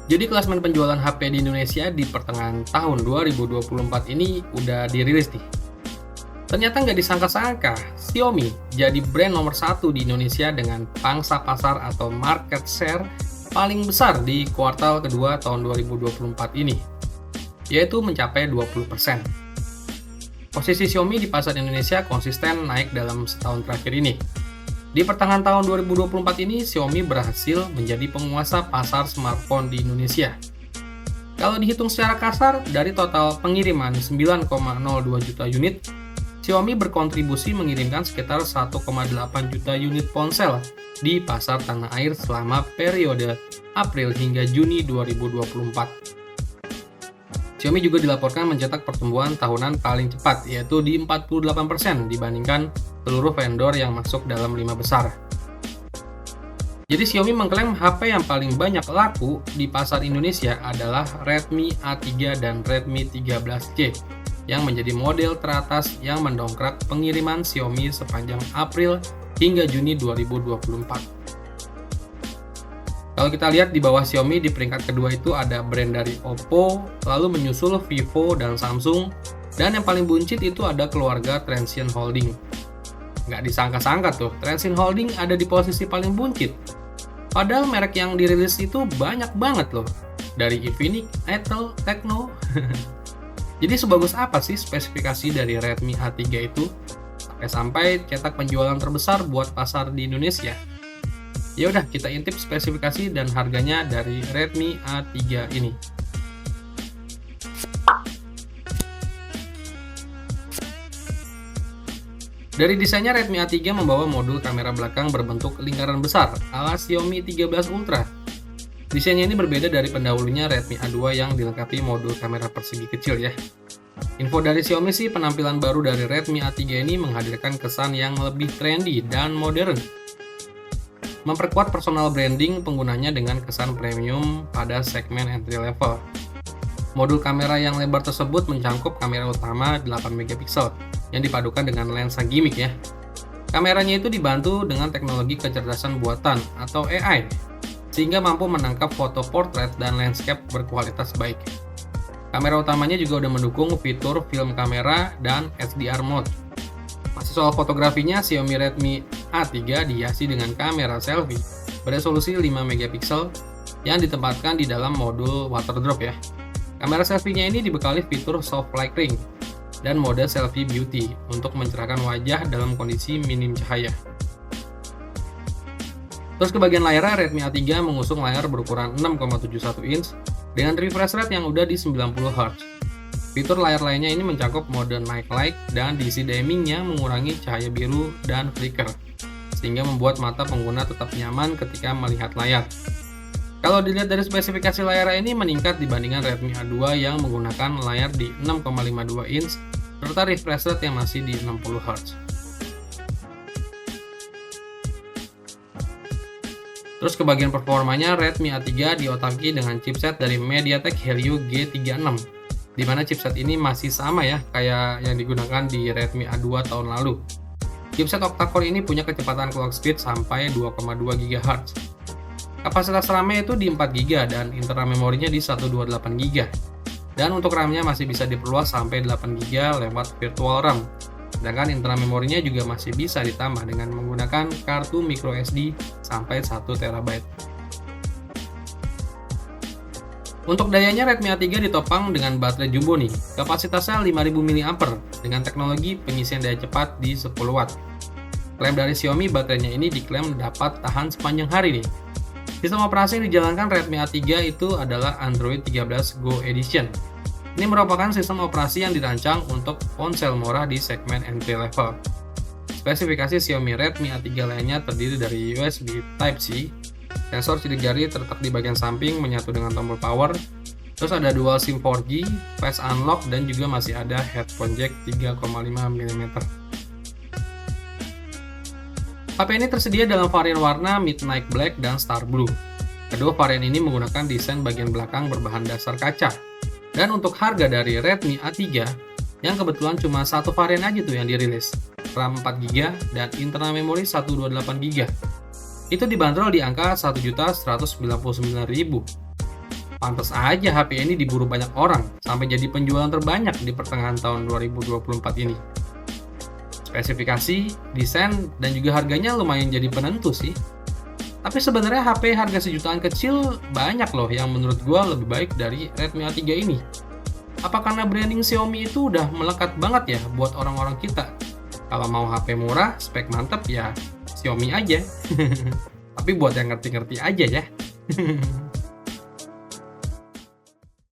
Jadi klasmen penjualan HP di Indonesia di pertengahan tahun 2024 ini udah dirilis nih. Ternyata nggak disangka-sangka, Xiaomi jadi brand nomor satu di Indonesia dengan pangsa pasar atau market share paling besar di kuartal kedua tahun 2024 ini, yaitu mencapai 20%. Posisi Xiaomi di pasar Indonesia konsisten naik dalam setahun terakhir ini. Di pertengahan tahun 2024 ini, Xiaomi berhasil menjadi penguasa pasar smartphone di Indonesia. Kalau dihitung secara kasar, dari total pengiriman 9,02 juta unit, Xiaomi berkontribusi mengirimkan sekitar 1,8 juta unit ponsel di pasar tanah air selama periode April hingga Juni 2024. Xiaomi juga dilaporkan mencetak pertumbuhan tahunan paling cepat, yaitu di 48% dibandingkan seluruh vendor yang masuk dalam 5 besar. Jadi Xiaomi mengklaim HP yang paling banyak laku di pasar Indonesia adalah Redmi A3 dan Redmi 13C, yang menjadi model teratas yang mendongkrak pengiriman Xiaomi sepanjang April hingga Juni 2024. Kalau kita lihat di bawah Xiaomi di peringkat kedua itu ada brand dari Oppo, lalu menyusul Vivo dan Samsung, dan yang paling buncit itu ada keluarga Transsion Holding. Nggak disangka-sangka tuh, Transsion Holding ada di posisi paling buncit. Padahal merek yang dirilis itu banyak banget loh, dari Infinix, Itel, Tecno. Jadi sebagus apa sih spesifikasi dari Redmi A3 itu? Sampai cetak penjualan terbesar buat pasar di Indonesia. Ya udah, kita intip spesifikasi dan harganya dari Redmi A3 ini. Dari desainnya, Redmi A3 membawa modul kamera belakang berbentuk lingkaran besar ala Xiaomi 13 Ultra. Desainnya ini berbeda dari pendahulunya Redmi A2 yang dilengkapi modul kamera persegi kecil ya. Info dari Xiaomi sih, penampilan baru dari Redmi A3 ini menghadirkan kesan yang lebih trendy dan modern. Memperkuat personal branding penggunanya dengan kesan premium pada segmen entry level. Modul kamera yang lebar tersebut mencangkup kamera utama 8 megapiksel yang dipadukan dengan lensa gimmick ya. Kameranya itu dibantu dengan teknologi kecerdasan buatan atau AI, sehingga mampu menangkap foto portrait dan landscape berkualitas baik. Kamera utamanya juga udah mendukung fitur film kamera dan HDR mode. Masih soal fotografinya, Xiaomi Redmi A3 dihiasi dengan kamera selfie beresolusi 5 megapiksel yang ditempatkan di dalam modul water drop ya. Kamera selfie-nya ini dibekali fitur soft lighting dan mode selfie beauty untuk mencerahkan wajah dalam kondisi minim cahaya. Terus ke bagian layar, Redmi A3 mengusung layar berukuran 6,71 inch dengan refresh rate yang udah di 90 Hz. Fitur layar lainnya ini mencakup mode night light dan DC dimming yang mengurangi cahaya biru dan flicker, sehingga membuat mata pengguna tetap nyaman ketika melihat layar. Kalau dilihat dari spesifikasi layar ini meningkat dibandingkan Redmi A2 yang menggunakan layar di 6,52 inch serta refresh rate yang masih di 60 Hz. Terus ke bagian performanya, Redmi A3 diotaki dengan chipset dari MediaTek Helio G36, di mana chipset ini masih sama ya kayak yang digunakan di Redmi A2 tahun lalu. Chipset octa-core ini punya kecepatan clock speed sampai 2,2 GHz. Kapasitas RAM-nya itu di 4 GB dan internal memorinya di 128 GB. Dan untuk RAM-nya masih bisa diperluas sampai 8 GB lewat virtual RAM. Sedangkan internal memorinya juga masih bisa ditambah dengan menggunakan kartu microSD sampai 1 TB. Untuk dayanya, Redmi A3 ditopang dengan baterai jumbo nih. Kapasitasnya 5000 mAh dengan teknologi pengisian daya cepat di 10 Watt. Klaim dari Xiaomi, baterainya ini diklaim dapat tahan sepanjang hari nih. Sistem operasi yang dijalankan Redmi A3 itu adalah Android 13 Go Edition. Ini merupakan sistem operasi yang dirancang untuk ponsel murah di segmen entry level. Spesifikasi Xiaomi Redmi A3 lainnya terdiri dari USB Type-C, sensor sidik jari terletak di bagian samping menyatu dengan tombol power, terus ada dual SIM 4G, face unlock, dan juga masih ada headphone jack 3,5 mm. HP ini tersedia dalam varian warna Midnight Black dan Star Blue. Kedua varian ini menggunakan desain bagian belakang berbahan dasar kaca. Dan untuk harga dari Redmi A3, yang kebetulan cuma satu varian aja tuh yang dirilis, RAM 4GB dan internal memori 128GB. Itu dibanderol di angka 1.199.000. Pantes aja HP ini diburu banyak orang sampai jadi penjualan terbanyak di pertengahan tahun 2024 ini. Spesifikasi, desain, dan juga harganya lumayan jadi penentu sih. Tapi sebenarnya HP harga sejutaan kecil banyak loh yang menurut gua lebih baik dari Redmi A3 ini. Apa karena branding Xiaomi itu udah melekat banget ya buat orang-orang kita? Kalau mau HP murah, spek mantep ya Xiaomi aja. Tapi buat yang ngerti-ngerti aja ya.